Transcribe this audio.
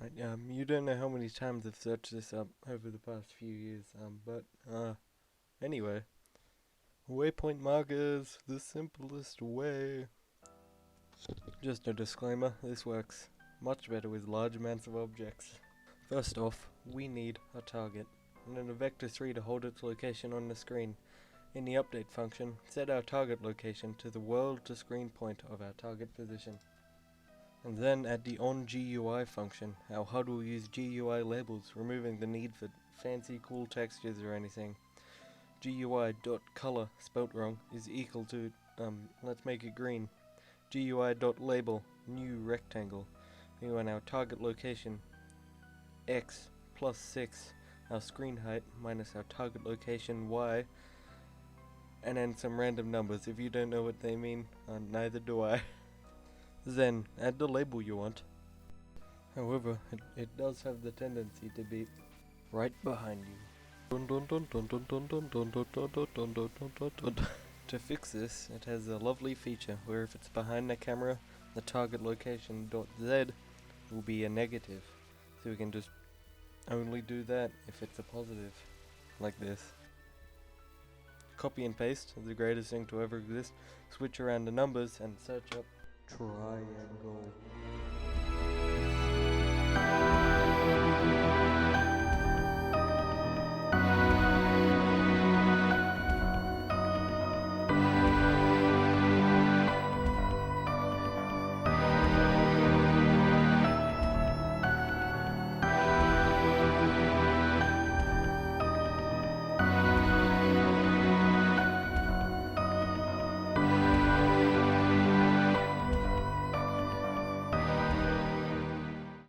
Right, you don't know how many times I've searched this up over the past few years, anyway. Waypoint markers, the simplest way. Just a disclaimer, this works much better with large amounts of objects. First off, we need a target, and then a vector 3 to hold its location on the screen. In the update function, set our target location to the world to screen point of our target position. And then add the onGUI function. Our HUD will use GUI labels, removing the need for fancy cool textures or anything. GUI.color, spelt wrong, is equal to, let's make it green. GUI.label, new rectangle. We want our target location, X plus 6, our screen height minus our target location, Y, and then some random numbers. If you don't know what they mean, neither do I. Then, add the label you want. However, it does have the tendency to be right behind you. To fix this, it has a lovely feature where if it's behind the camera, the target location .z will be a negative. So we can just only do that if it's a positive, like this. Copy and paste is the greatest thing to ever exist. Switch around the numbers and search up triangle.